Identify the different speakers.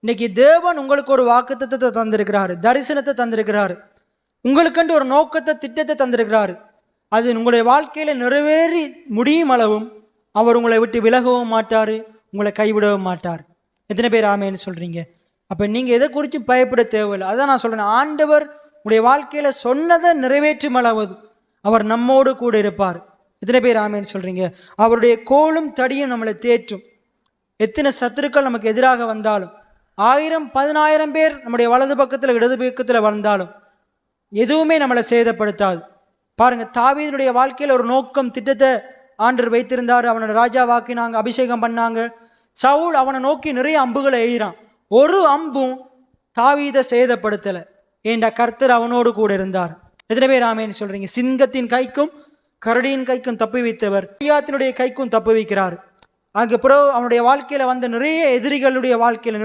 Speaker 1: இன்னைக்கு தேவன் உங்களுக்கு ஒரு வாக்குத்தத்தத்தை தந்திருக்கிறாரு, தரிசனத்தை தந்திருக்கிறாரு, உங்களுக்கென்று ஒரு நோக்கத்தை, திட்டத்தை தந்திருக்கிறாரு. அது உங்களுடைய வாழ்க்கையில நிறைவேறி முடியும் அளவும் அவர் உங்களை விட்டு விலகவும் மாட்டார், உங்களை கைவிடவும் மாட்டார். எத்தனை பேர் ஆமேன்னு சொல்றீங்க? அப்ப நீங்க எதை குறித்து பயப்பட தேவையில்லை. அதான் நான் சொல்றேன், ஆண்டவர் உங்களுடைய வாழ்க்கையில சொன்னதை நிறைவேற்றும் அளவது அவர் நம்மோடு கூட இருப்பார். எத்தனை பேர் ஆமேன்னு சொல்றீங்க? அவருடைய கோலும் தடியும் நம்மளை தேற்றும். எத்தனை சத்துருக்கள் நமக்கு எதிராக வந்தாலும், 1000 10,000 பேர் நம்முடைய வலது பக்கத்தில் இடது பக்கத்தில் வந்தாலும் எதுவுமே நம்மளை சேதப்படுத்தாது. பாருங்க, தாவீதுடைய வாழ்க்கையில் ஒரு நோக்கம், திட்டத்தை ஆண்டவர் வைத்திருந்தார். அவனோட ராஜாவாக்கினாங்க, அபிஷேகம் பண்ணாங்க. சவுல் அவனை நோக்கி நிறைய அம்புகளை எய்கிறான். ஒரு அம்பும் தாவீதை சேதப்படுத்தலை. ஏண்டா கர்த்தர் அவனோடு கூட இருந்தார். எத்தனை பேர் ஆமேன்னு சொல்றீங்க? சிங்கத்தின் கைக்கும் கரடியின் கைக்கும் தப்பி வைத்தவர் கைக்கும் தப்பி வைக்கிறார். அதுக்கப்புறம் அவனுடைய வாழ்க்கையில வந்த நிறைய எதிரிகளுடைய வாழ்க்கையில